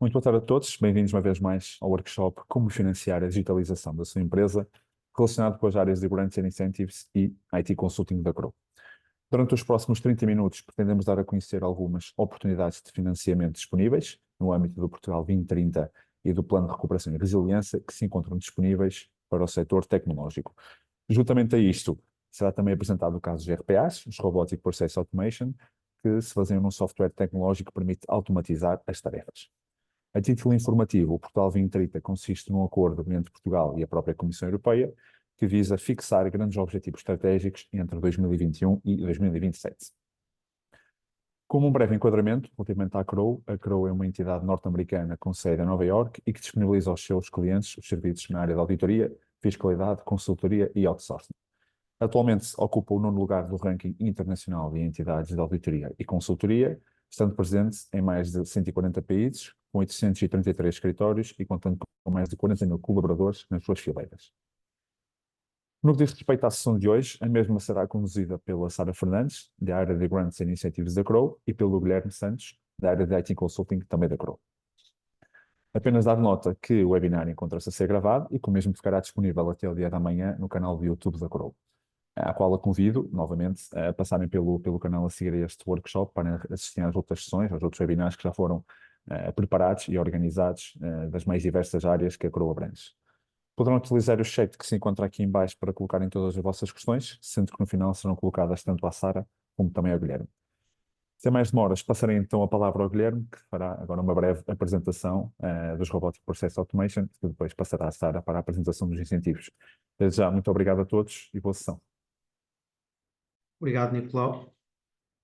Muito boa tarde a todos, bem-vindos uma vez mais ao workshop Como financiar a digitalização da sua empresa, relacionado com as áreas de Grants and Incentives e IT Consulting da Crow. Durante os próximos 30 minutos, pretendemos dar a conhecer algumas oportunidades de financiamento disponíveis no âmbito do Portugal 2030 e do Plano de Recuperação e Resiliência que se encontram disponíveis para o setor tecnológico. Juntamente a isto, será também apresentado o caso dos RPAs, os Robotic Process Automation, que se baseiam num software tecnológico que permite automatizar as tarefas. A título informativo, o Portugal 2030 consiste num acordo entre Portugal e a própria Comissão Europeia que visa fixar grandes objetivos estratégicos entre 2021 e 2027. Como um breve enquadramento, relativamente à Crow, a Crow é uma entidade norte-americana com sede em Nova Iorque e que disponibiliza aos seus clientes os serviços na área de auditoria, fiscalidade, consultoria e outsourcing. Atualmente ocupa o nono lugar do ranking internacional de entidades de auditoria e consultoria, estando presente em mais de 140 países, com 833 escritórios e contando com mais de 40 mil colaboradores nas suas fileiras. No que diz respeito à sessão de hoje, a mesma será conduzida pela Sara Fernandes, da área de Grants and Incentives da Crow, e pelo Guilherme Santos, da área de IT Consulting, também da Crow. Apenas dar nota que o webinar encontra-se a ser gravado e que o mesmo ficará disponível até o dia da manhã no canal do YouTube da Crow, à qual a convido, novamente, a passarem pelo canal a seguir a este workshop para assistir às outras sessões, aos outros webinars que já foram preparados e organizados das mais diversas áreas que a Crow abrange. Poderão utilizar o chat que se encontra aqui em baixo para colocarem todas as vossas questões, sendo que no final serão colocadas tanto à Sara como também ao Guilherme. Sem mais demoras, passarei então a palavra ao Guilherme, que fará agora uma breve apresentação dos Robotic Process Automation, que depois passará à Sara para a apresentação dos incentivos. Desde já, muito obrigado a todos e boa sessão. Obrigado, Nicolau.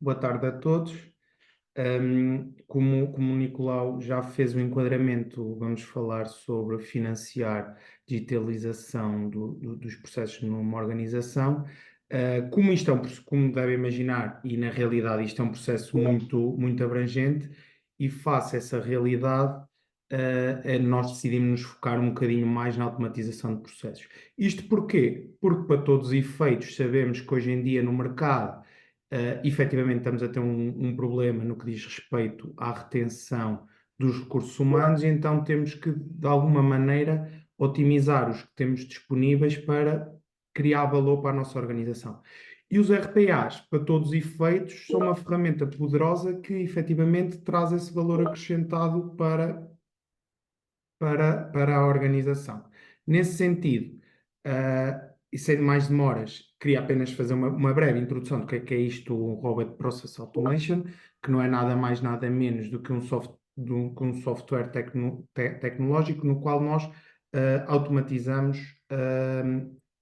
Boa tarde a todos. Como o Nicolau já fez o enquadramento, vamos falar sobre financiar digitalização dos processos numa organização. Como isto como deve imaginar, e na realidade isto é um processo muito abrangente, e face a essa realidade, nós decidimos nos focar um bocadinho mais na automatização de processos. Isto porquê? Porque para todos os efeitos sabemos que hoje em dia no mercado efetivamente estamos a ter um problema no que diz respeito à retenção dos recursos humanos, e então temos que, de alguma maneira, otimizar os que temos disponíveis para criar valor para a nossa organização. E os RPAs, para todos os efeitos, são uma ferramenta poderosa que efetivamente traz esse valor acrescentado para a organização. Nesse sentido, e sem mais demoras, queria apenas fazer uma breve introdução do que é isto, o Robot Process Automation, que não é nada mais, nada menos do que um software tecnológico no qual nós automatizamos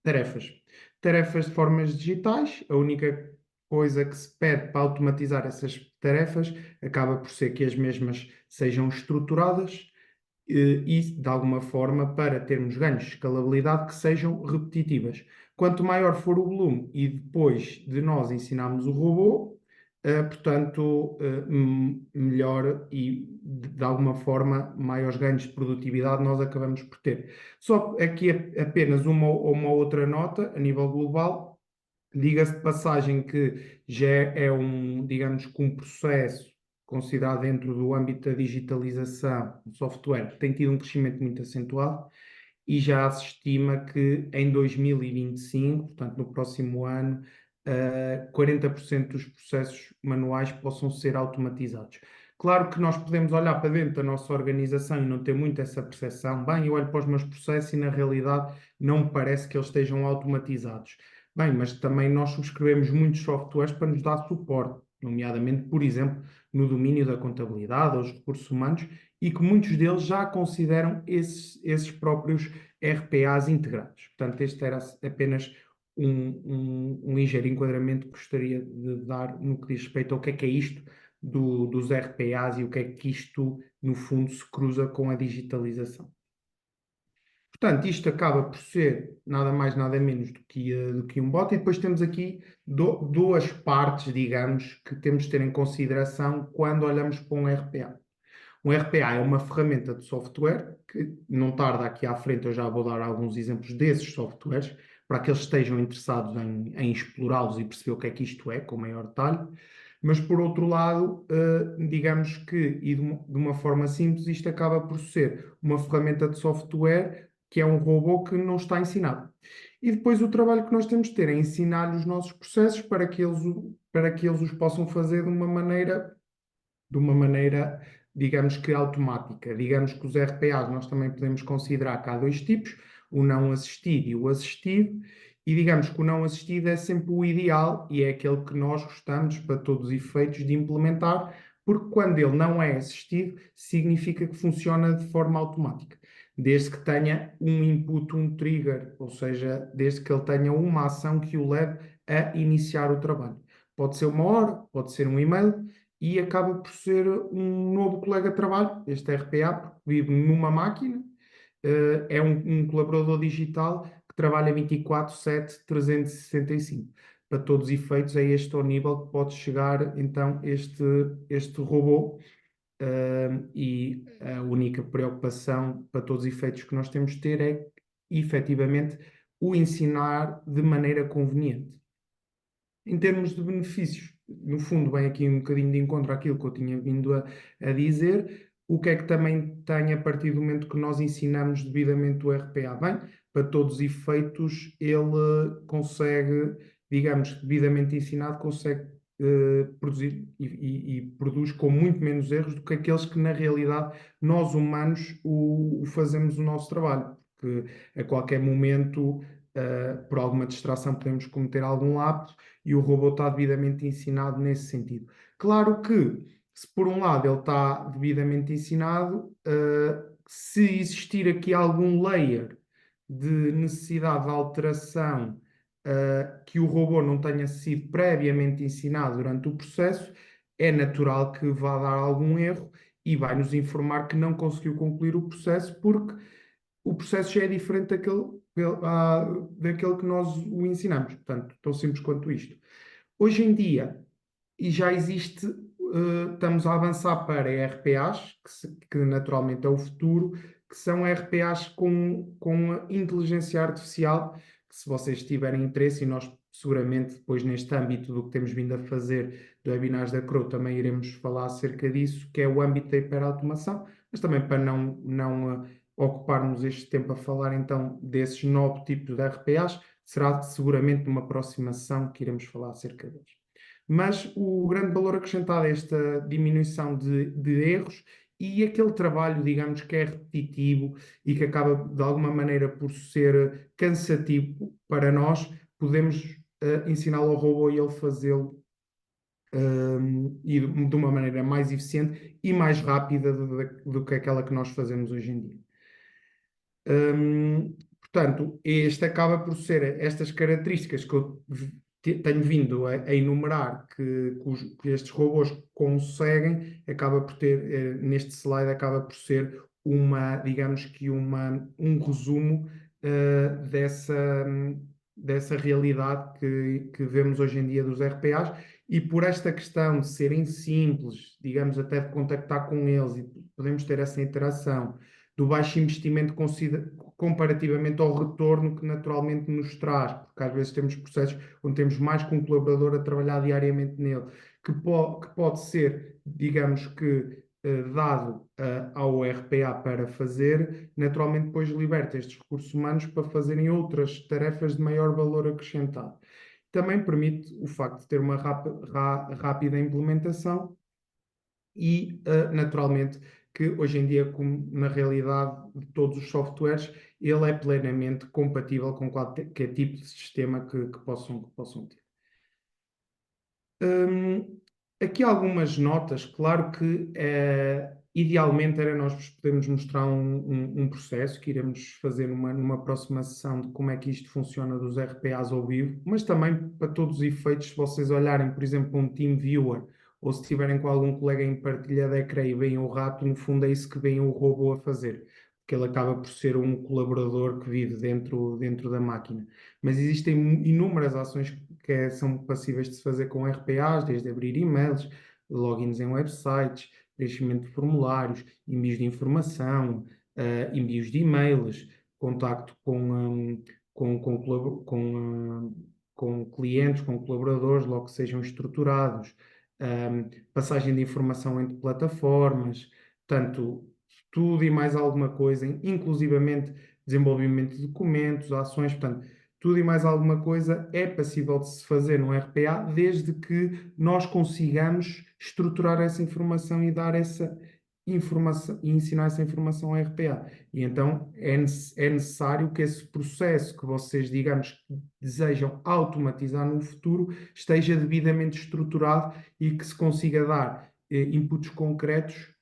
tarefas. Tarefas de formas digitais, a única coisa que se pede para automatizar essas tarefas acaba por ser que as mesmas sejam estruturadas e, de alguma forma, para termos ganhos de escalabilidade que sejam repetitivas. Quanto maior for o volume e depois de nós ensinarmos o robô, portanto, melhor e, de alguma forma, maiores ganhos de produtividade nós acabamos por ter. Só aqui apenas uma outra nota a nível global. Diga-se de passagem que já é digamos que um processo considerado dentro do âmbito da digitalização do software, que tem tido um crescimento muito acentuado, e já se estima que em 2025, portanto no próximo ano, 40% dos processos manuais possam ser automatizados. Claro que nós podemos olhar para dentro da nossa organização e não ter muito essa percepção. Bem, eu olho para os meus processos e na realidade não me parece que eles estejam automatizados. Bem, mas também nós subscrevemos muitos softwares para nos dar suporte, nomeadamente, por exemplo, no domínio da contabilidade ou dos recursos humanos, e que muitos deles já consideram esses próprios RPAs integrados. Portanto, este era apenas um ligeiro enquadramento que gostaria de dar no que diz respeito ao que é isto dos RPAs e o que é que isto, no fundo, se cruza com a digitalização. Portanto, isto acaba por ser nada mais, nada menos do que um bot, e depois temos aqui duas partes, digamos, que temos de ter em consideração quando olhamos para um RPA. Um RPA é uma ferramenta de software que, não tarda aqui à frente, eu já vou dar alguns exemplos desses softwares, para aqueles que estejam interessados em explorá-los e perceber o que é que isto é, com maior detalhe. Mas, por outro lado, digamos que, de uma forma simples, isto acaba por ser uma ferramenta de software que é um robô que não está ensinado. E depois o trabalho que nós temos de ter é ensinar os nossos processos para que eles os possam fazer de uma maneira, digamos que automática. Digamos que os RPAs nós também podemos considerar que há dois tipos, o não assistido e o assistido, e digamos que o não assistido é sempre o ideal e é aquele que nós gostamos, para todos os efeitos, de implementar, porque quando ele não é assistido, significa que funciona de forma automática. Desde que tenha um input, um trigger, ou seja, desde que ele tenha uma ação que o leve a iniciar o trabalho. Pode ser uma hora, pode ser um e-mail, e acaba por ser um novo colega de trabalho, este RPA, porque vive numa máquina, é um colaborador digital que trabalha 24/7, 365. Para todos os efeitos, é este o nível que pode chegar, então, este robô, e a única preocupação, para todos os efeitos, que nós temos de ter é, efetivamente, o ensinar de maneira conveniente. Em termos de benefícios, no fundo, vem aqui um bocadinho de encontro àquilo que eu tinha vindo a dizer. O que é que também tem a partir do momento que nós ensinamos devidamente o RPA? Bem, para todos os efeitos, ele consegue, digamos, devidamente ensinado, consegue produzir e produz com muito menos erros do que aqueles que, na realidade, nós humanos o fazemos o nosso trabalho. Porque a qualquer momento, por alguma distração, podemos cometer algum lapso e o robô está devidamente ensinado nesse sentido. Claro que, se por um lado ele está devidamente ensinado, se existir aqui algum layer de necessidade de alteração, que o robô não tenha sido previamente ensinado durante o processo, é natural que vá dar algum erro e vai nos informar que não conseguiu concluir o processo porque o processo já é diferente daquele que nós o ensinamos. Portanto, tão simples quanto isto. Hoje em dia, e já existe, estamos a avançar para RPAs, que naturalmente é o futuro, que são RPAs com inteligência artificial, que se vocês tiverem interesse, e nós seguramente depois neste âmbito do que temos vindo a fazer do webinars da Crow, também iremos falar acerca disso, que é o âmbito da hiperautomação, mas também para não ocuparmos este tempo a falar então desses 9 tipos de RPAs, será seguramente numa próxima sessão que iremos falar acerca deles. Mas o grande valor acrescentado é esta diminuição de erros e aquele trabalho, digamos, que é repetitivo e que acaba de alguma maneira por ser cansativo para nós, podemos ensiná-lo ao robô e ele fazê-lo e de uma maneira mais eficiente e mais rápida do que aquela que nós fazemos hoje em dia. Portanto, este acaba por ser estas características que eu tenho vindo a enumerar que estes robôs conseguem, acaba por ter, neste slide, acaba por ser digamos que um resumo dessa realidade que vemos hoje em dia dos RPAs, e por esta questão de serem simples, digamos, até de contactar com eles e podemos ter essa interação do baixo investimento comparativamente ao retorno que naturalmente nos traz, porque às vezes temos processos onde temos mais que um colaborador a trabalhar diariamente nele, que pode ser, digamos que, dado ao RPA para fazer, naturalmente depois liberta estes recursos humanos para fazerem outras tarefas de maior valor acrescentado. Também permite o facto de ter uma rápida implementação e, naturalmente, que hoje em dia, como na realidade de todos os softwares, ele é plenamente compatível com qualquer tipo de sistema que possam ter. Aqui algumas notas, claro que idealmente era nós podermos mostrar um processo que iremos fazer numa próxima sessão de como é que isto funciona dos RPAs ao vivo, mas também para todos os efeitos, se vocês olharem, por exemplo, um TeamViewer, ou se estiverem com algum colega em partilha de ecrã e veem o rato, no fundo é isso que veem o robô a fazer, porque ele acaba por ser um colaborador que vive dentro da máquina. Mas existem inúmeras ações que são passíveis de se fazer com RPAs, desde abrir e-mails, logins em websites, preenchimento de formulários, envios de informação, envios de e-mails, contacto com clientes, com colaboradores, logo que sejam estruturados, passagem de informação entre plataformas, portanto, tudo e mais alguma coisa, inclusivamente desenvolvimento de documentos, ações, portanto, tudo e mais alguma coisa é passível de se fazer no RPA, desde que nós consigamos estruturar essa informação e dar essa informação e ensinar essa informação ao RPA. E então é necessário que esse processo que vocês, digamos, que desejam automatizar no futuro esteja devidamente estruturado e que se consiga dar inputs concretos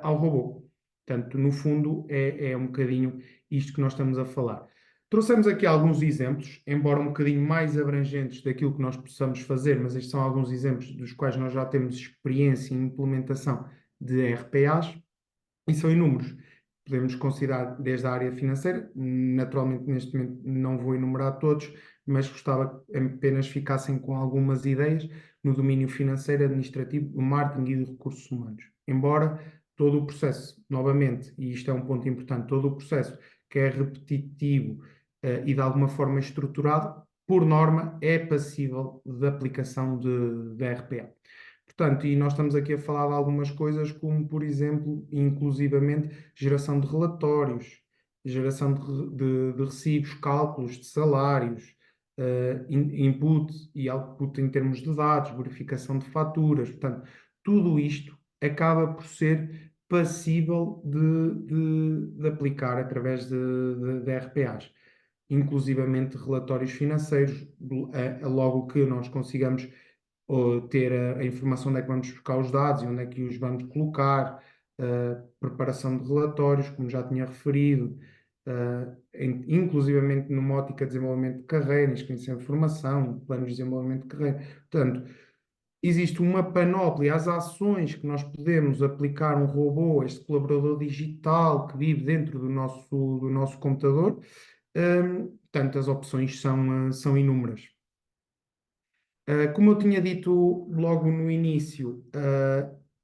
ao robô. Portanto, no fundo, é um bocadinho isto que nós estamos a falar. Trouxemos aqui alguns exemplos, embora um bocadinho mais abrangentes daquilo que nós possamos fazer, mas estes são alguns exemplos dos quais nós já temos experiência em implementação de RPAs e são inúmeros. Podemos considerar desde a área financeira, naturalmente neste momento não vou enumerar todos, mas gostava que apenas ficassem com algumas ideias no domínio financeiro, administrativo, do marketing e de recursos humanos. Embora todo o processo, novamente, e isto é um ponto importante, todo o processo que é repetitivo e de alguma forma estruturado, por norma, é passível de aplicação de RPA. Portanto, e nós estamos aqui a falar de algumas coisas como, por exemplo, inclusivamente, geração de relatórios, geração de recibos, cálculos de salários, input e output em termos de dados, verificação de faturas. Portanto, tudo isto acaba por ser passível de aplicar através de RPAs, inclusivamente relatórios financeiros, logo que nós consigamos ou ter a informação onde é que vamos buscar os dados e onde é que os vamos colocar, preparação de relatórios, como já tinha referido, inclusivamente numa ótica de desenvolvimento de carreira, inscrição de formação, planos de desenvolvimento de carreira. Portanto, existe uma panóplia, as ações que nós podemos aplicar um robô, este colaborador digital que vive dentro do nosso computador, portanto, as opções são inúmeras. Como eu tinha dito logo no início,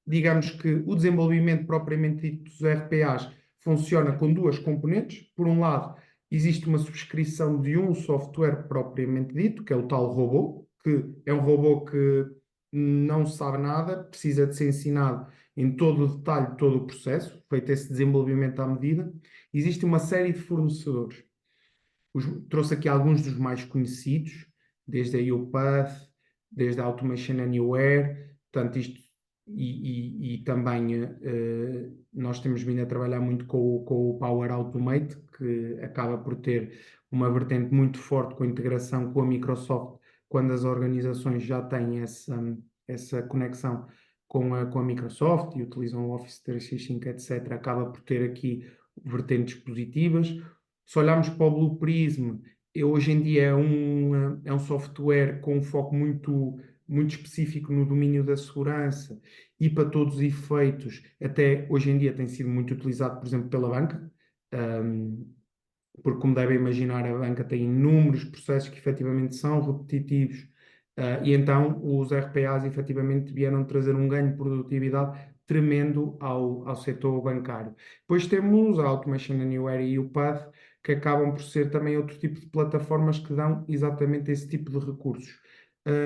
digamos que o desenvolvimento propriamente dito dos RPAs funciona com duas componentes. Por um lado, existe uma subscrição de um software propriamente dito, que é o tal robô, que é um robô que não sabe nada, precisa de ser ensinado em todo o detalhe, todo o processo, feito esse desenvolvimento à medida. Existe uma série de fornecedores. Trouxe aqui alguns dos mais conhecidos, desde a UPath, desde a Automation Anywhere, portanto, isto, e também nós temos vindo a trabalhar muito com o Power Automate, que acaba por ter uma vertente muito forte com a integração com a Microsoft, quando as organizações já têm essa conexão com a Microsoft e utilizam o Office 365, etc., acaba por ter aqui vertentes positivas. Se olharmos para o Blue Prism, hoje em dia é um software com um foco muito específico no domínio da segurança e para todos os efeitos, até hoje em dia tem sido muito utilizado, por exemplo, pela banca, porque, como devem imaginar, a banca tem inúmeros processos que efetivamente são repetitivos, e então os RPAs efetivamente vieram trazer um ganho de produtividade tremendo ao setor bancário. Depois temos a Automation Anywhere e o Path, que acabam por ser também outro tipo de plataformas que dão exatamente esse tipo de recursos.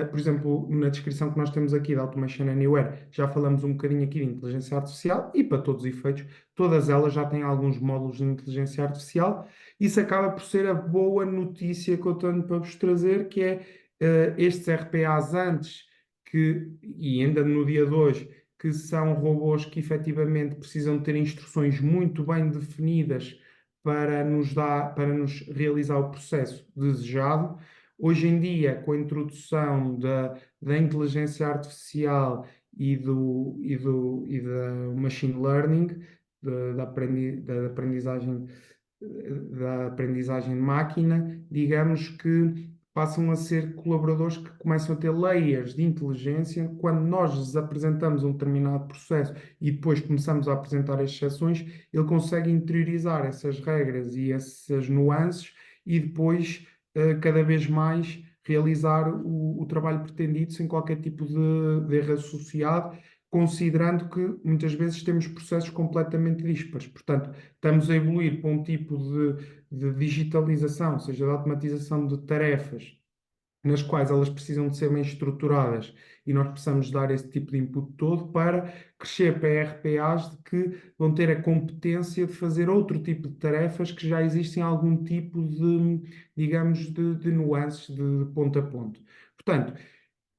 Por exemplo, na descrição que nós temos aqui da Automation Anywhere, já falamos um bocadinho aqui de inteligência artificial e, para todos os efeitos, todas elas já têm alguns módulos de inteligência artificial. Isso acaba por ser a boa notícia que eu tenho para vos trazer, que é estes RPAs antes, e ainda no dia de hoje, que são robôs que efetivamente precisam ter instruções muito bem definidas para nos realizar o processo desejado. Hoje em dia, com a introdução da inteligência artificial e da machine learning, da aprendizagem de máquina, digamos que passam a ser colaboradores que começam a ter layers de inteligência. Quando nós lhes apresentamos um determinado processo e depois começamos a apresentar as exceções, ele consegue interiorizar essas regras e essas nuances e depois, cada vez mais, realizar o trabalho pretendido sem qualquer tipo de erro associado, considerando que muitas vezes temos processos completamente dispares. Portanto, estamos a evoluir para um tipo de digitalização, ou seja, de automatização de tarefas nas quais elas precisam de ser bem estruturadas e nós precisamos dar esse tipo de input todo para crescer para RPAs de que vão ter a competência de fazer outro tipo de tarefas que já existem algum tipo de, digamos, de nuances de ponto a ponto. Portanto,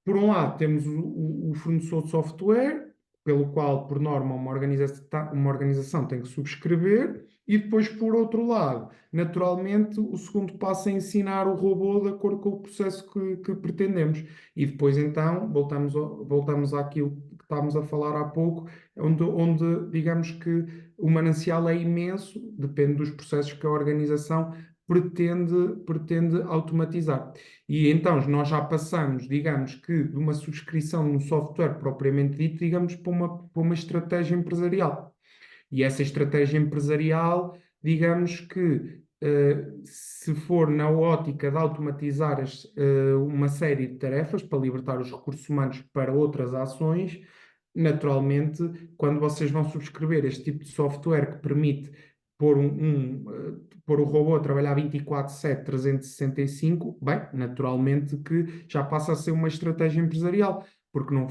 por um lado, temos o fornecedor de software, pelo qual, por norma, uma organização tem que subscrever, e depois, por outro lado, naturalmente, o segundo passo é ensinar o robô de acordo com o processo que pretendemos. E depois, então, voltamos àquilo que estávamos a falar há pouco, onde digamos que o manancial é imenso, depende dos processos que a organização pretende automatizar. E então nós já passamos, digamos que, de uma subscrição de um software propriamente dito, digamos, para uma estratégia empresarial. E essa estratégia empresarial, digamos que, se for na ótica de automatizar uma série de tarefas para libertar os recursos humanos para outras ações, naturalmente, quando vocês vão subscrever este tipo de software que permite pôr o robô a trabalhar 24/7, 365, bem, naturalmente que já passa a ser uma estratégia empresarial, porque não,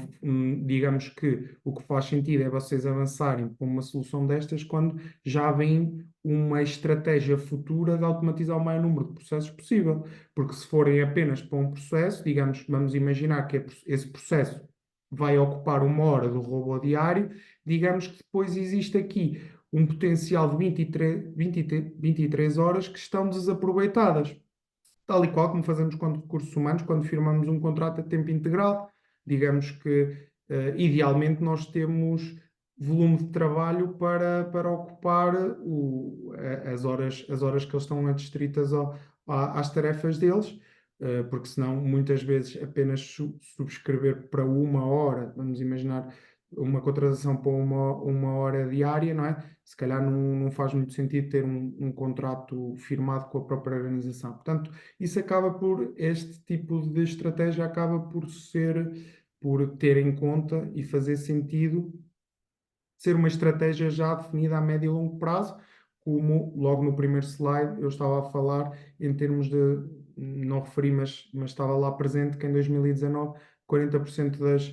digamos que o que faz sentido é vocês avançarem para uma solução destas quando já vem uma estratégia futura de automatizar o maior número de processos possível, porque se forem apenas para um processo, digamos, vamos imaginar que esse processo vai ocupar 1 hora do robô diário, digamos que depois existe aqui um potencial de 23 horas que estão desaproveitadas. Tal e qual como fazemos com recursos humanos, quando firmamos um contrato a tempo integral. Digamos que, idealmente, nós temos volume de trabalho para ocupar as horas que eles estão adstritas às tarefas deles, porque senão, muitas vezes, apenas subscrever para 1 hora, vamos imaginar uma contratação para uma hora diária, não é? Se calhar não faz muito sentido ter um contrato firmado com a própria organização. Portanto, este tipo de estratégia acaba por ter em conta e fazer sentido ser uma estratégia já definida a médio e longo prazo, como logo no primeiro slide eu estava a falar em termos de, não referi, mas estava lá presente que em 2019 40% das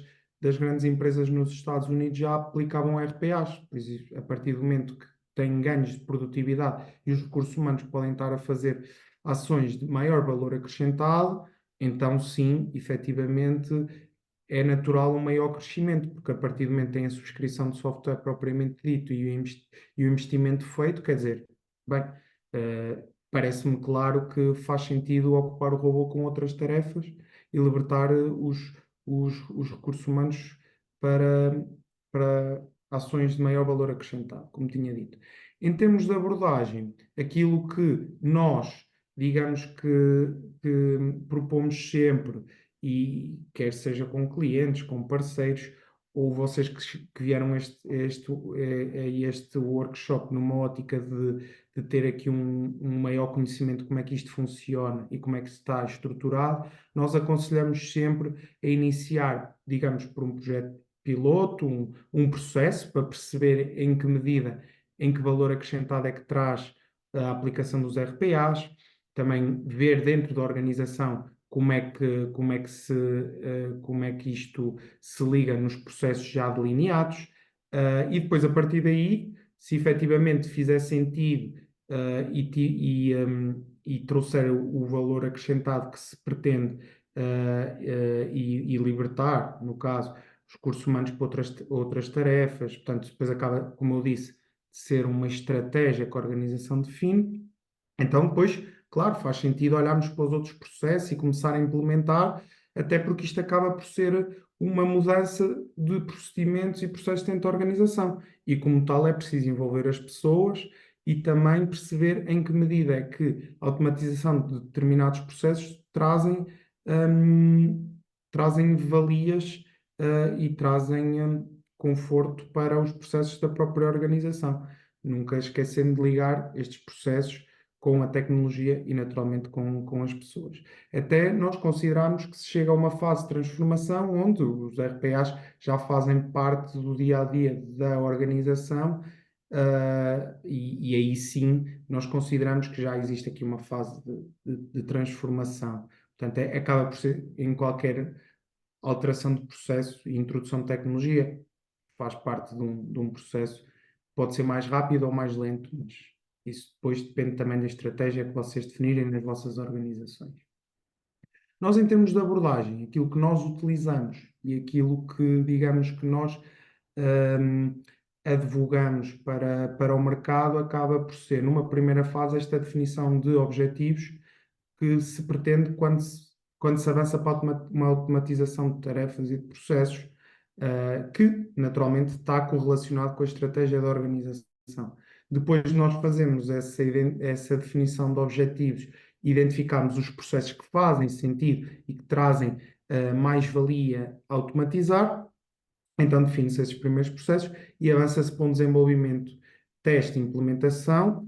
grandes empresas nos Estados Unidos já aplicavam RPAs, pois a partir do momento que têm ganhos de produtividade e os recursos humanos podem estar a fazer ações de maior valor acrescentado, então sim, efetivamente é natural um maior crescimento, porque a partir do momento que tem a subscrição de software propriamente dito e o investimento feito, quer dizer, bem, parece-me claro que faz sentido ocupar o robô com outras tarefas e libertar os recursos humanos para, para ações de maior valor acrescentado, como tinha dito. Em termos de abordagem, aquilo que nós, digamos que propomos sempre e quer seja com clientes, com parceiros, ou vocês que vieram a este workshop numa ótica de ter aqui um maior conhecimento de como é que isto funciona e como é que está estruturado, nós aconselhamos sempre a iniciar, digamos, por um projeto piloto, um processo para perceber em que medida, em que valor acrescentado é que traz a aplicação dos RPAs, também ver dentro da organização como é que isto se liga nos processos já delineados, e depois, a partir daí, se efetivamente fizer sentido, e trouxer o valor acrescentado que se pretende, e libertar, no caso, os recursos humanos para outras tarefas, portanto, depois acaba, como eu disse, de ser uma estratégia que a organização define, então depois, claro, faz sentido olharmos para os outros processos e começar a implementar, até porque isto acaba por ser uma mudança de procedimentos e processos dentro da organização. E como tal, é preciso envolver as pessoas e também perceber em que medida é que a automatização de determinados processos trazem valias, e trazem, conforto para os processos da própria organização. Nunca esquecendo de ligar estes processos com a tecnologia e, naturalmente, com as pessoas. Até nós consideramos que se chega a uma fase de transformação onde os RPAs já fazem parte do dia a dia da organização, e aí sim nós consideramos que já existe aqui uma fase de transformação. Portanto, acaba por ser em qualquer alteração de processo e introdução de tecnologia, faz parte de um processo, pode ser mais rápido ou mais lento, mas isso depois depende também da estratégia que vocês definirem nas vossas organizações. Nós, em termos de abordagem, aquilo que nós utilizamos e aquilo que, digamos, que nós hum, advogamos para o mercado, acaba por ser, numa primeira fase, esta definição de objetivos que se pretende quando se avança para uma automatização de tarefas e de processos, que naturalmente está correlacionado com a estratégia da organização. Depois de nós fazermos essa definição de objetivos, identificarmos os processos que fazem sentido e que trazem mais-valia a automatizar, então define-se esses primeiros processos e avança-se para um desenvolvimento, teste e implementação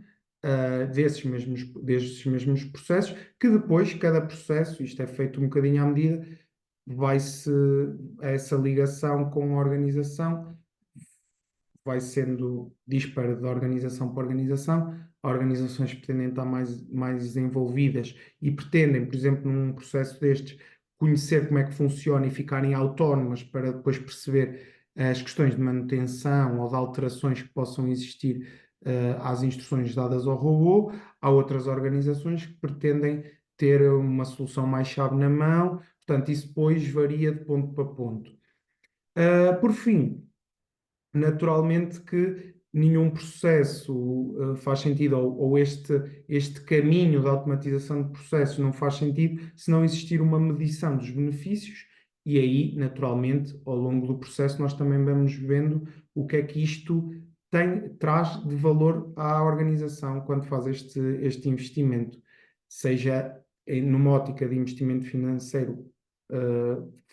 desses mesmos processos, que depois, cada processo, isto é feito um bocadinho à medida, vai-se, essa ligação com a organização vai sendo dispara de organização para organização. Há organizações que pretendem estar mais envolvidas e pretendem, por exemplo, num processo destes, conhecer como é que funciona e ficarem autónomas para depois perceber as questões de manutenção ou de alterações que possam existir às instruções dadas ao robô. Há outras organizações que pretendem ter uma solução mais chave na mão, portanto, isso depois varia de ponto para ponto. Por fim, naturalmente que nenhum processo faz sentido, ou este caminho da automatização de processos não faz sentido se não existir uma medição dos benefícios, e aí, naturalmente, ao longo do processo, nós também vamos vendo o que é que isto traz de valor à organização quando faz este investimento, seja numa ótica de investimento financeiro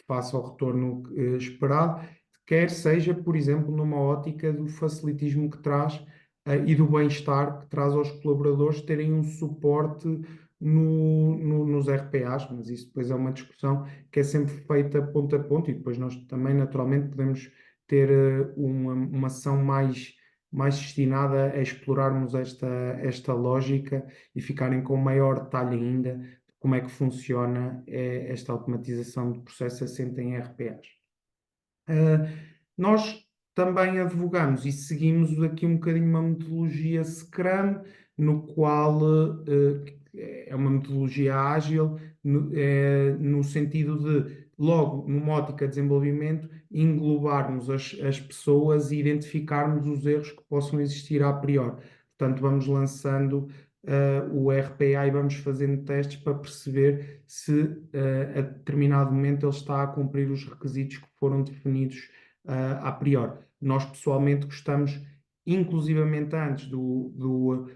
face ao retorno esperado, quer seja, por exemplo, numa ótica do facilitismo que traz e do bem-estar que traz aos colaboradores terem um suporte nos RPAs, mas isso depois é uma discussão que é sempre feita ponto a ponto e depois nós também, naturalmente, podemos ter uma sessão mais destinada a explorarmos esta lógica e ficarem com maior detalhe ainda de como é que funciona esta automatização de processos assente em RPAs. Nós também advogamos e seguimos aqui um bocadinho uma metodologia Scrum, no qual é uma metodologia ágil, no sentido de, logo, numa ótica de desenvolvimento, englobarmos as pessoas e identificarmos os erros que possam existir a priori. Portanto, vamos lançando o RPA e vamos fazendo testes para perceber se a determinado momento ele está a cumprir os requisitos que foram definidos a priori. Nós pessoalmente gostamos, inclusivamente antes do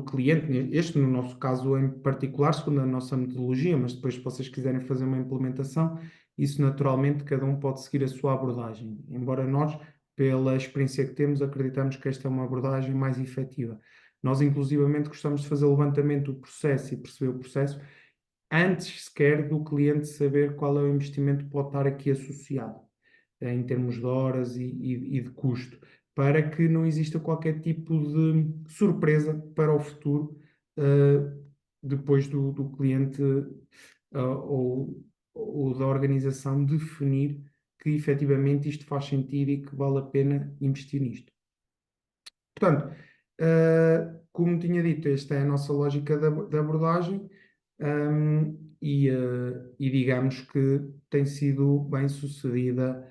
cliente, este no nosso caso em particular, segundo a nossa metodologia, mas depois se vocês quiserem fazer uma implementação, isso naturalmente cada um pode seguir a sua abordagem, embora nós, pela experiência que temos, acreditamos que esta é uma abordagem mais efetiva. Nós, inclusivamente, gostamos de fazer o levantamento do processo e perceber o processo antes sequer do cliente saber qual é o investimento que pode estar aqui associado, em termos de horas e de custo, para que não exista qualquer tipo de surpresa para o futuro, depois do cliente ou da organização definir que efetivamente isto faz sentido e que vale a pena investir nisto. Portanto, como tinha dito, esta é a nossa lógica de abordagem, e digamos que tem sido bem sucedida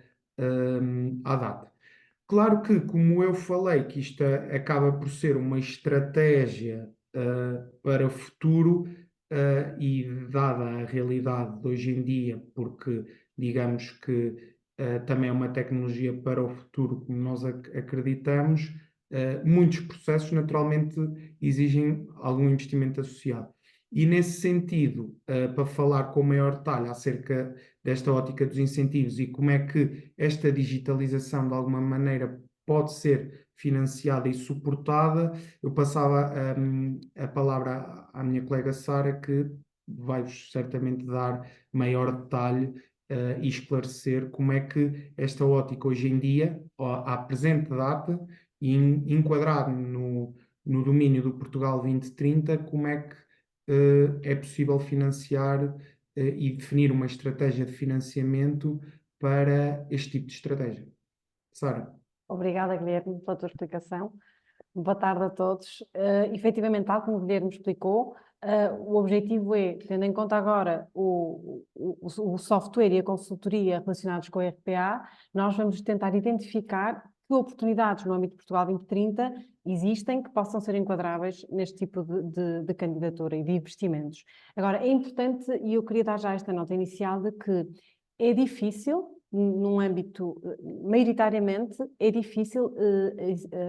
à data. Claro que, como eu falei, que isto acaba por ser uma estratégia para o futuro e dada a realidade de hoje em dia, porque digamos que também é uma tecnologia para o futuro, como nós acreditamos, muitos processos naturalmente exigem algum investimento associado. E nesse sentido, para falar com maior detalhe acerca desta ótica dos incentivos e como é que esta digitalização de alguma maneira pode ser financiada e suportada, eu passava a palavra à minha colega Sara, que vai-vos certamente dar maior detalhe e esclarecer como é que esta ótica hoje em dia, à presente data, e enquadrado no domínio do Portugal 2030, como é que é possível financiar e definir uma estratégia de financiamento para este tipo de estratégia. Sara? Obrigada, Guilherme, pela tua explicação. Boa tarde a todos. Efetivamente, tal como o Guilherme explicou, o objetivo é, tendo em conta agora o software e a consultoria relacionados com o RPA, nós vamos tentar identificar que oportunidades no âmbito de Portugal 2030 existem que possam ser enquadráveis neste tipo de candidatura e de investimentos. Agora, é importante, e eu queria dar já esta nota inicial, de que é difícil, num âmbito, maioritariamente, é difícil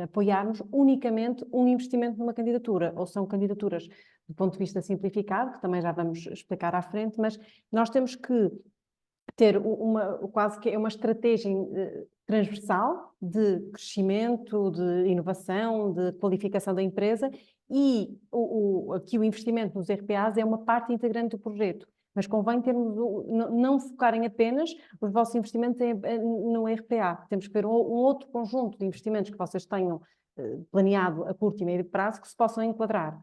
apoiarmos unicamente um investimento numa candidatura, ou são candidaturas do ponto de vista simplificado, que também já vamos explicar à frente, mas nós temos que ter quase que é uma estratégia transversal de crescimento, de inovação, de qualificação da empresa e aqui o investimento nos RPAs é uma parte integrante do projeto. Mas convém não focarem apenas os vossos investimentos no RPA. Temos que ver um outro conjunto de investimentos que vocês tenham planeado a curto e médio prazo que se possam enquadrar.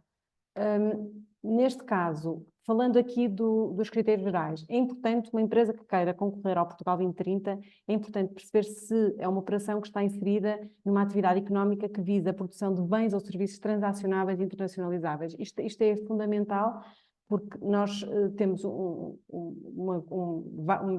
Neste caso, falando aqui dos critérios gerais, é importante uma empresa que queira concorrer ao Portugal 2030, é importante perceber se é uma operação que está inserida numa atividade económica que visa a produção de bens ou serviços transacionáveis e internacionalizáveis. Isto é fundamental porque nós temos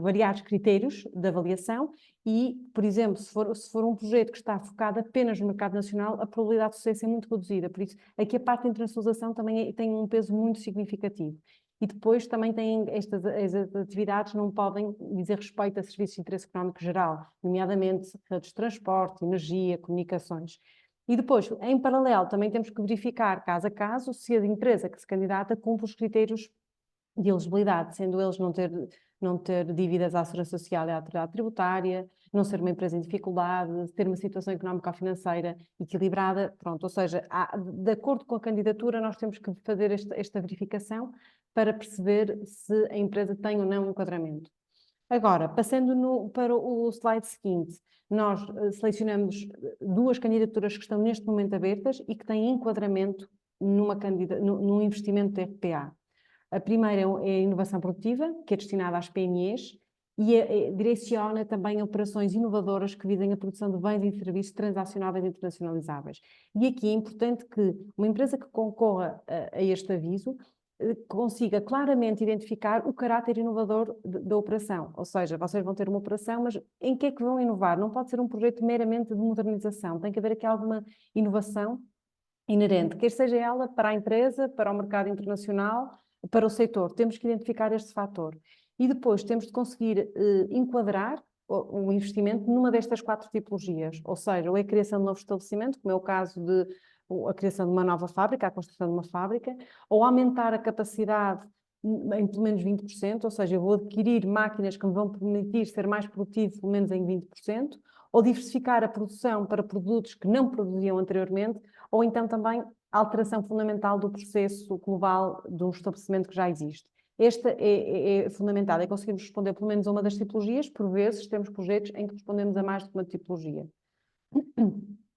variados critérios de avaliação e, por exemplo, se for um projeto que está focado apenas no mercado nacional, a probabilidade de sucesso é muito reduzida. Por isso, aqui a parte de internacionalização também tem um peso muito significativo. E depois também tem as atividades não podem dizer respeito a serviços de interesse económico geral, nomeadamente redes de transporte, energia, comunicações. E depois, em paralelo, também temos que verificar, caso a caso, se a empresa que se candidata cumpre os critérios de elegibilidade, sendo eles não ter dívidas à Segurança Social e à Autoridade Tributária, não ser uma empresa em dificuldade, ter uma situação económica ou financeira equilibrada, pronto, ou seja, de acordo com a candidatura nós temos que fazer esta verificação para perceber se a empresa tem ou não um enquadramento. Agora, passando para o slide seguinte, nós selecionamos duas candidaturas que estão neste momento abertas e que têm enquadramento num investimento de RPA. A primeira é a inovação produtiva, que é destinada às PMEs, e direciona também a operações inovadoras que visem a produção de bens e serviços transacionáveis e internacionalizáveis. E aqui é importante que uma empresa que concorra a este aviso consiga claramente identificar o caráter inovador da operação. Ou seja, vocês vão ter uma operação, mas em que é que vão inovar? Não pode ser um projeto meramente de modernização, tem que haver aqui alguma inovação inerente, quer seja ela para a empresa, para o mercado internacional, para o setor. Temos que identificar este fator. E depois temos de conseguir enquadrar o investimento numa destas 4 tipologias, ou seja, ou é a criação de novo estabelecimento, como é o caso de a criação de uma nova fábrica, a construção de uma fábrica, ou aumentar a capacidade em pelo menos 20%, ou seja, eu vou adquirir máquinas que me vão permitir ser mais produtivo pelo menos em 20%, ou diversificar a produção para produtos que não produziam anteriormente, ou então também a alteração fundamental do processo global de um estabelecimento que já existe. Esta é fundamental, é conseguirmos responder pelo menos a uma das tipologias, por vezes temos projetos em que respondemos a mais de uma tipologia.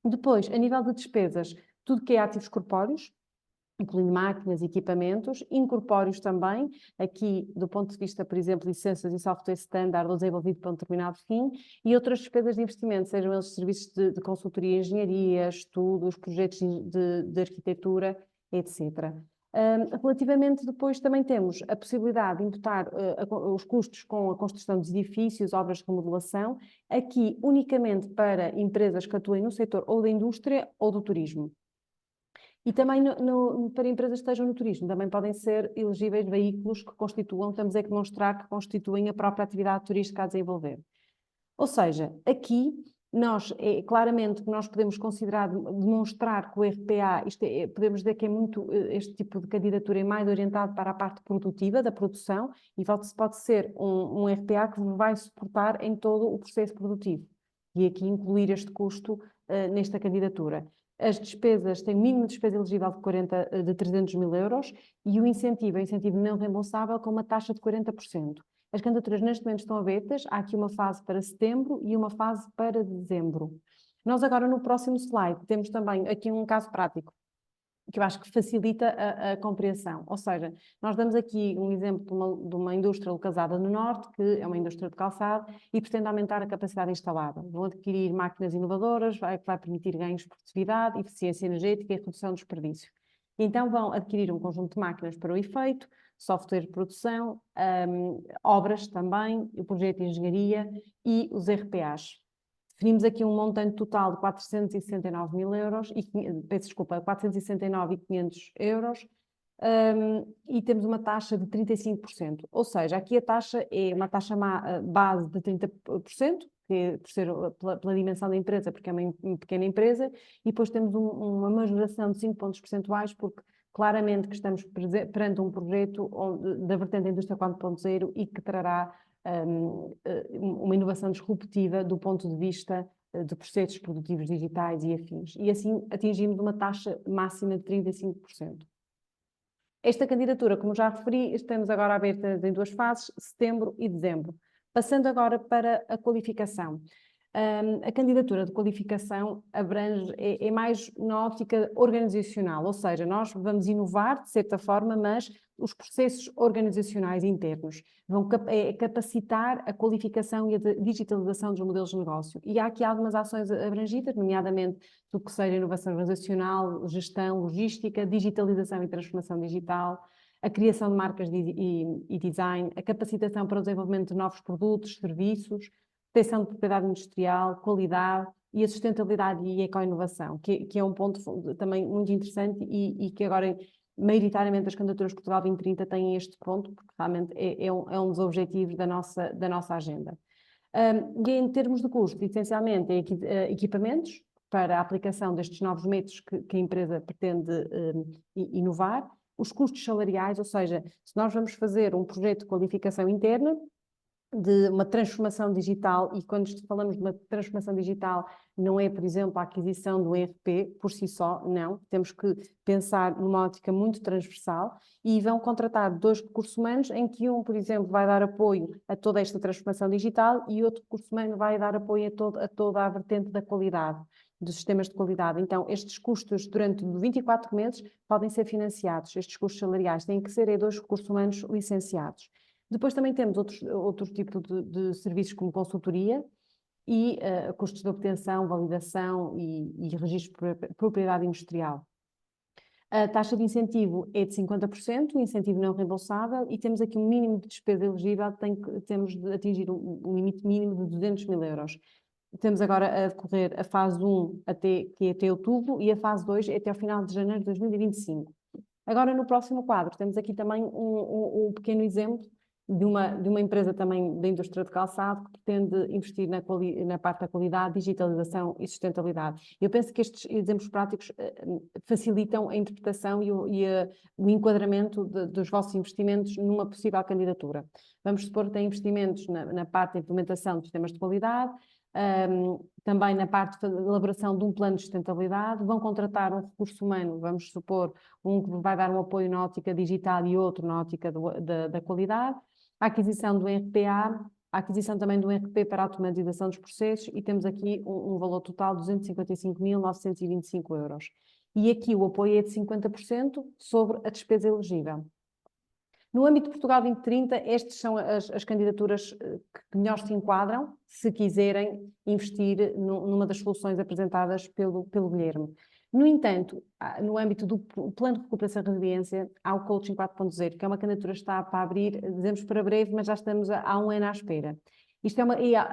Depois, a nível de despesas, tudo que é ativos corpóreos, incluindo máquinas e equipamentos, incorpóreos também, aqui do ponto de vista, por exemplo, licenças e software standard desenvolvido para um determinado fim, e outras despesas de investimento, sejam eles serviços de consultoria e engenharia, estudos, projetos de arquitetura, etc. Relativamente depois também temos a possibilidade de imputar os custos com a construção de edifícios, obras de remodelação, aqui unicamente para empresas que atuem no setor ou da indústria ou do turismo. E também para empresas que estejam no turismo, também podem ser elegíveis veículos que constituam, estamos a demonstrar que constituem a própria atividade turística a desenvolver. Ou seja, aqui é claramente que nós podemos considerar, demonstrar que o RPA, podemos dizer que é muito, este tipo de candidatura é mais orientado para a parte produtiva, da produção, e pode ser um RPA que vai suportar em todo o processo produtivo. E aqui incluir este custo nesta candidatura. As despesas têm mínimo de despesa elegível de 300 mil euros e o incentivo é um incentivo não reembolsável com uma taxa de 40%. As candidaturas neste momento estão abertas, há aqui uma fase para setembro e uma fase para dezembro. Nós agora no próximo slide temos também aqui um caso prático que eu acho que facilita a compreensão. Ou seja, nós damos aqui um exemplo de uma indústria localizada no Norte, que é uma indústria de calçado, e pretende aumentar a capacidade instalada. Vão adquirir máquinas inovadoras, que vai permitir ganhos de produtividade, eficiência energética e redução de desperdício. Então vão adquirir um conjunto de máquinas para o efeito, software de produção, obras também, o projeto de engenharia e os RPAs. Definimos aqui um montante total de 469.000 euros, peço desculpa, 469.500 euros, e temos uma taxa de 35%. Ou seja, aqui a taxa é uma taxa base de 30%, que é por ser pela dimensão da empresa, porque é uma pequena empresa, e depois temos uma majoração de 5 pontos percentuais, porque claramente que estamos perante um projeto da vertente da indústria 4.0 e que trará uma inovação disruptiva do ponto de vista de processos produtivos digitais e afins. E assim atingimos uma taxa máxima de 35%. Esta candidatura, como já referi, estamos agora aberta em 2 fases, setembro e dezembro. Passando agora para a qualificação. A candidatura de qualificação abrange, é mais na óptica organizacional, ou seja, nós vamos inovar, de certa forma, mas os processos organizacionais internos vão capacitar a qualificação e a digitalização dos modelos de negócio. E há aqui algumas ações abrangidas, nomeadamente do que seja inovação organizacional, gestão, logística, digitalização e transformação digital, a criação de marcas e design, a capacitação para o desenvolvimento de novos produtos, serviços, proteção de propriedade industrial, qualidade e a sustentabilidade e eco-inovação, que é um ponto também muito interessante e que agora, maioritariamente, as candidaturas Portugal 2030 têm este ponto, porque realmente é um dos objetivos da nossa agenda. E em termos de custo, essencialmente, é equipamentos para a aplicação destes novos métodos que a empresa pretende inovar, os custos salariais, ou seja, se nós vamos fazer um projeto de qualificação interna, de uma transformação digital, e quando falamos de uma transformação digital, não é, por exemplo, a aquisição do ERP por si só, não. Temos que pensar numa ótica muito transversal e vão contratar 2 recursos humanos, em que um, por exemplo, vai dar apoio a toda esta transformação digital e outro recurso humano vai dar apoio a toda a vertente da qualidade, dos sistemas de qualidade. Então, estes custos durante 24 meses podem ser financiados. Estes custos salariais têm que ser 2 recursos humanos licenciados. Depois também temos outro tipo de serviços como consultoria e custos de obtenção, validação e registro de propriedade industrial. A taxa de incentivo é de 50%, o incentivo não reembolsável, e temos aqui um mínimo de despesa elegível, temos de atingir um limite mínimo de 200.000 euros. Temos agora a decorrer a fase 1, que é até outubro, e a fase 2 é até ao final de janeiro de 2025. Agora, no próximo quadro, temos aqui também um pequeno exemplo de uma empresa também da indústria de calçado que pretende investir na parte da qualidade, digitalização e sustentabilidade. Eu penso que estes exemplos práticos facilitam a interpretação e o enquadramento dos vossos investimentos numa possível candidatura. Vamos supor que têm investimentos na parte da implementação de sistemas de qualidade, também na parte de elaboração de um plano de sustentabilidade, vão contratar um recurso humano, vamos supor, um que vai dar um apoio na ótica digital e outro na ótica da qualidade, a aquisição do RPA, a aquisição também do RP para a automatização dos processos, e temos aqui um valor total de 255.925 euros. E aqui o apoio é de 50% sobre a despesa elegível. No âmbito de Portugal 2030, estas são as candidaturas que melhor se enquadram, se quiserem investir numa das soluções apresentadas pelo Guilherme. No entanto, no âmbito do Plano de Recuperação e Resiliência, há o Coaching 4.0, que é uma candidatura que está para abrir, dizemos para breve, mas já estamos há um ano à espera. Isto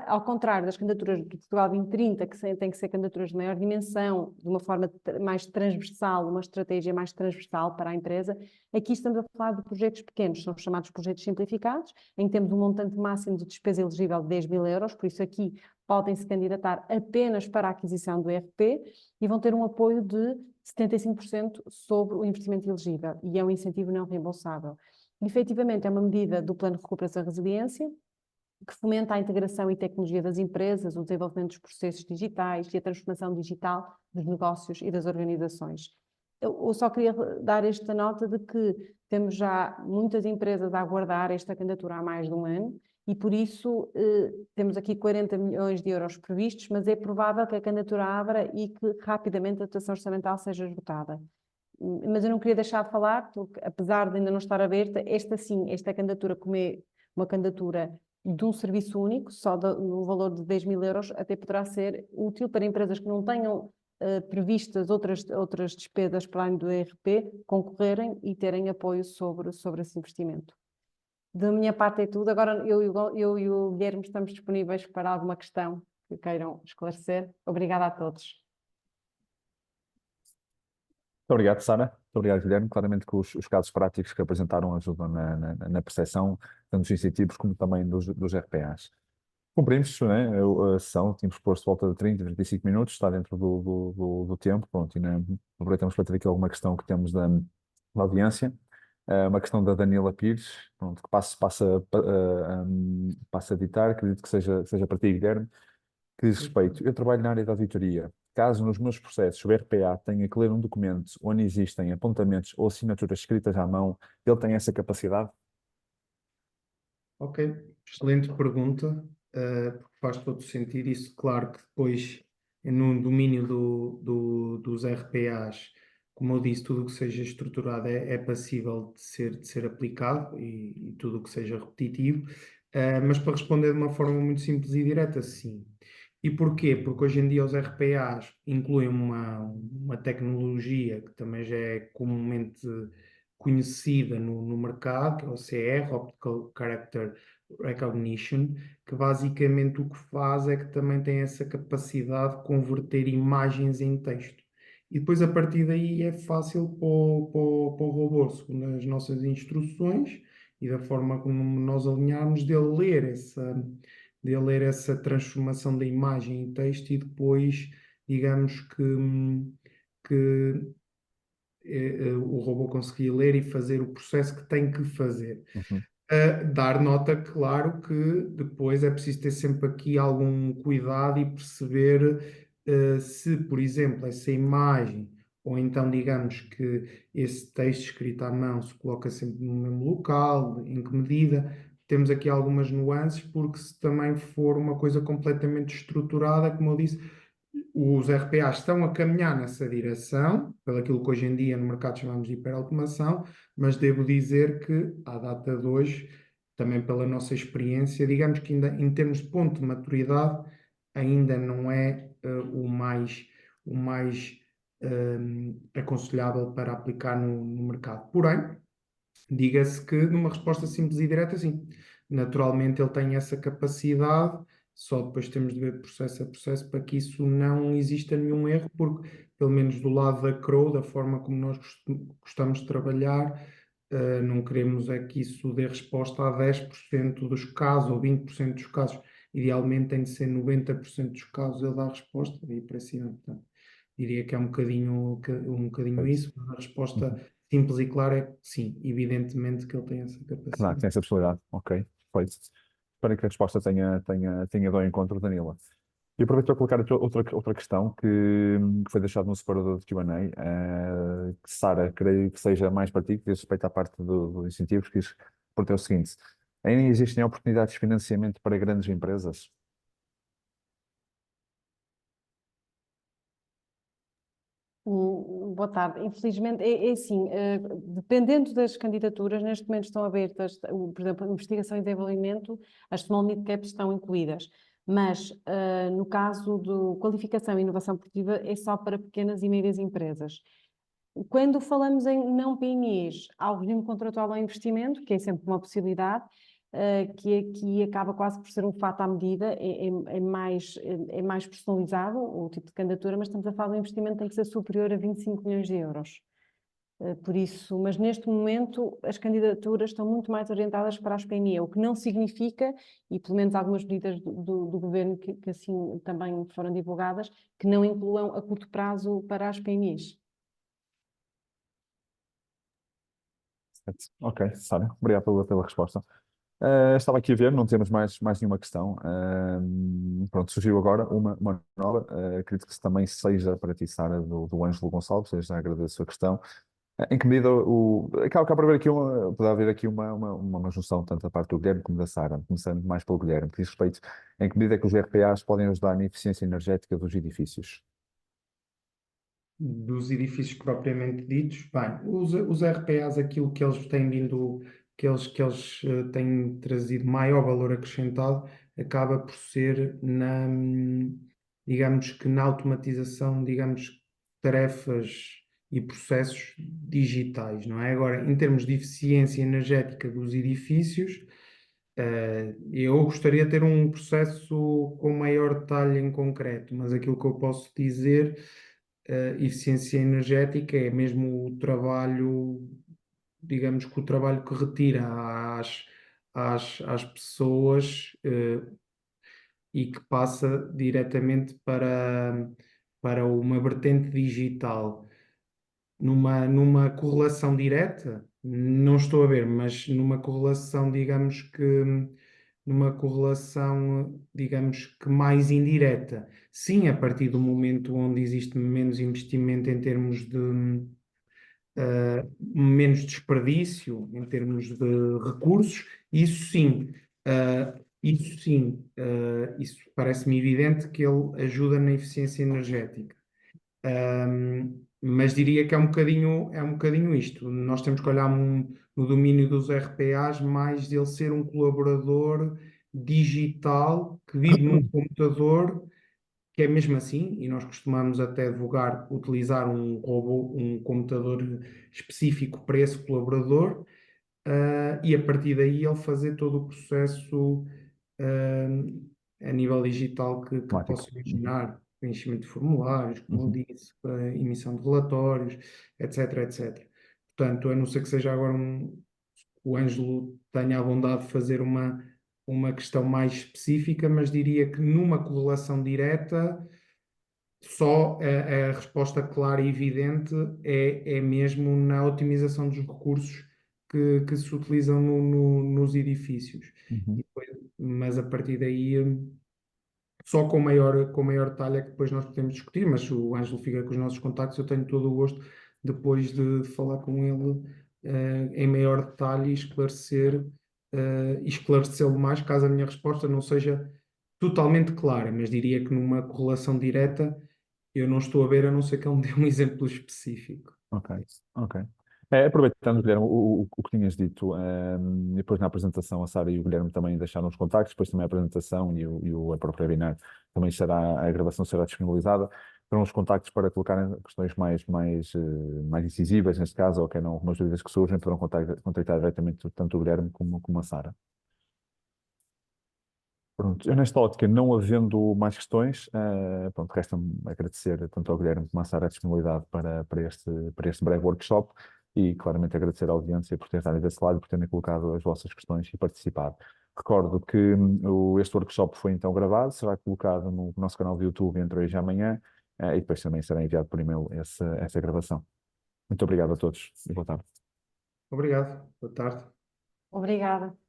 ao contrário das candidaturas de Portugal 2030, que têm que ser candidaturas de maior dimensão, de uma forma mais transversal, uma estratégia mais transversal para a empresa, aqui estamos a falar de projetos pequenos, são chamados projetos simplificados, em que temos um montante máximo de despesa elegível de 10.000 euros, por isso aqui podem se candidatar apenas para a aquisição do ERP e vão ter um apoio de 75% sobre o investimento elegível, e é um incentivo não reembolsável. E, efetivamente, é uma medida do Plano de Recuperação e Resiliência, que fomenta a integração e tecnologia das empresas, o desenvolvimento dos processos digitais e a transformação digital dos negócios e das organizações. Eu só queria dar esta nota de que temos já muitas empresas a aguardar esta candidatura há mais de um ano e, por isso, temos aqui 40 milhões de euros previstos, mas é provável que a candidatura abra e que rapidamente a dotação orçamental seja esgotada. mas eu não queria deixar de falar, porque apesar de ainda não estar aberta, esta candidatura, como é uma candidatura de um serviço único, só no valor de 10.000 euros, até poderá ser útil para empresas que não tenham previstas outras despesas para além do ERP, concorrerem e terem apoio sobre esse investimento. Da minha parte é tudo. Agora eu e o Guilherme estamos disponíveis para alguma questão que queiram esclarecer. Obrigada a todos. Muito obrigado, Sara. Muito obrigado, Guilherme. Claramente que os casos práticos que apresentaram ajudam na percepção, tanto dos incentivos como também dos RPAs. Cumprimos, né, a sessão, tínhamos posto volta de 30, 35 minutos, está dentro do tempo, pronto, e aproveitamos para ter aqui alguma questão que temos da audiência. Uma questão da Daniela Pires, pronto, que passa a ditar, acredito que seja para ti, Guilherme, que diz respeito. Eu trabalho na área da auditoria. Caso nos meus processos o RPA tenha que ler um documento onde existem apontamentos ou assinaturas escritas à mão, ele tem essa capacidade? Ok, excelente pergunta, porque faz todo sentido. Isso, claro que depois, no domínio dos RPAs, como eu disse, tudo o que seja estruturado é passível de ser aplicado e tudo o que seja repetitivo. Mas para responder de uma forma muito simples e direta, sim. E porquê? Porque hoje em dia os RPAs incluem uma tecnologia que também já é comumente conhecida no mercado, que é o CR, Optical Character Recognition, que basicamente o que faz é que também tem essa capacidade de converter imagens em texto. E depois, a partir daí, é fácil para o robô, segundo as nossas instruções e da forma como nós alinharmos, de ler essa transformação da imagem em texto e depois, digamos que o robô conseguir ler e fazer o processo que tem que fazer. Uhum. Dar nota, claro, que depois é preciso ter sempre aqui algum cuidado e perceber se, por exemplo, essa imagem, ou então digamos que esse texto escrito à mão se coloca sempre no mesmo local, em que medida. Temos aqui algumas nuances, porque se também for uma coisa completamente estruturada, como eu disse, os RPAs estão a caminhar nessa direção, pelo aquilo que hoje em dia no mercado chamamos de hiperautomação, mas devo dizer que, à data de hoje, também pela nossa experiência, digamos que ainda em termos de ponto de maturidade, ainda não é o mais aconselhável para aplicar no mercado. Porém, diga-se que numa resposta simples e direta, sim. Naturalmente ele tem essa capacidade, só depois temos de ver processo a processo para que isso não exista nenhum erro, porque pelo menos do lado da Crow, da forma como nós gostamos de trabalhar, não queremos é que isso dê resposta a 10% dos casos ou 20% dos casos. Idealmente tem de ser 90% dos casos ele dá a resposta e para cima. Portanto, diria que é um bocadinho isso, mas a resposta Uhum. simples e clara é que sim, evidentemente que ele tem essa Claro, tem capacidade. essa possibilidade. Ok, perfeito. Espero que a resposta tenha ido ao encontro, Danila. E aproveito para colocar aqui outra questão que foi deixada no separador de Q&A, que Sara, creio que seja mais para ti, que diz respeito à parte dos incentivos, que diz, porque é o seguinte, ainda existem oportunidades de financiamento para grandes empresas? Boa tarde. Infelizmente, é assim, dependendo das candidaturas, neste momento estão abertas, por exemplo, investigação e desenvolvimento, as small mid caps estão incluídas, mas no caso de qualificação e inovação produtiva é só para pequenas e médias empresas. Quando falamos em não PMEs, há o regime contratual ao investimento, que é sempre uma possibilidade, que aqui acaba quase por ser um fato à medida, é mais personalizado o tipo de candidatura, mas estamos a falar de um investimento que tem que ser superior a 25 milhões de euros. Por isso, mas neste momento as candidaturas estão muito mais orientadas para as PME, o que não significa, e pelo menos algumas medidas do governo que assim também foram divulgadas, que não incluam a curto prazo para as PMEs. Certo. Ok, Sara, obrigado pela resposta. Estava aqui a ver, não temos mais nenhuma questão. Pronto, surgiu agora uma nova, acredito que também seja para ti, Sara, do Ângelo Gonçalves, já agradeço a questão. Em que medida acaba por haver aqui pode haver aqui uma junção, tanto da parte do Guilherme como da Sara, começando mais pelo Guilherme, que diz respeito em que medida é que os RPAs podem ajudar na eficiência energética dos edifícios? dos edifícios propriamente ditos, bem, os RPAs, aquilo que eles têm vindo, que eles têm trazido maior valor acrescentado, acaba por ser digamos que na automatização, digamos, tarefas e processos digitais, não é? Agora, em termos de eficiência energética dos edifícios, eu gostaria de ter um processo com maior detalhe em concreto, mas aquilo que eu posso dizer, eficiência energética é mesmo o trabalho, digamos que o trabalho que retira às pessoas, e que passa diretamente para uma vertente digital. Numa correlação direta, não estou a ver, mas numa correlação, digamos que mais indireta. Sim, a partir do momento onde existe menos investimento em termos de menos desperdício, em termos de recursos, isso sim, isso parece-me evidente que ele ajuda na eficiência energética. Mas diria que é um bocadinho isto. Nós temos que olhar no domínio dos RPAs mais de ele ser um colaborador digital que vive num computador, que é mesmo assim, e nós costumamos até advogar utilizar um robô, um computador específico para esse colaborador, e a partir daí ele fazer todo o processo a nível digital que Automático. posso imaginar, preenchimento de formulários, como eu disse, emissão de relatórios, etc, etc. Portanto, a não ser que seja agora o Ângelo tenha a bondade de fazer uma questão mais específica, mas diria que numa correlação direta, só a resposta clara e evidente é mesmo na otimização dos recursos que se utilizam nos edifícios. Uhum. Mas a partir daí, só com maior detalhe é que depois nós podemos discutir, mas o Ângelo fica com os nossos contactos, eu tenho todo o gosto depois de falar com ele em maior detalhe e esclarecê-lo mais, caso a minha resposta não seja totalmente clara, mas diria que numa correlação direta eu não estou a ver, a não ser que ele me dê um exemplo específico. Ok, ok. Aproveitando, Guilherme, o que tinhas dito, e depois na apresentação a Sara e o Guilherme também deixaram os contactos, depois também a apresentação a própria webinar também a gravação será disponibilizada. Serão os contactos para colocarem questões mais incisivas, neste caso, ou que não, algumas dúvidas que surgem, poderão contactar diretamente tanto o Guilherme como a Sara. Pronto, eu nesta ótica, não havendo mais questões, pronto, resta-me agradecer tanto ao Guilherme como à Sara a disponibilidade para este breve workshop e claramente agradecer à audiência por ter estado desse lado e por terem colocado as vossas questões e participado. Recordo que este workshop foi então gravado, será colocado no nosso canal de YouTube entre hoje e amanhã, e depois também será enviado por e-mail essa gravação. Muito obrigado a todos e boa tarde. Obrigado. Boa tarde. Obrigada.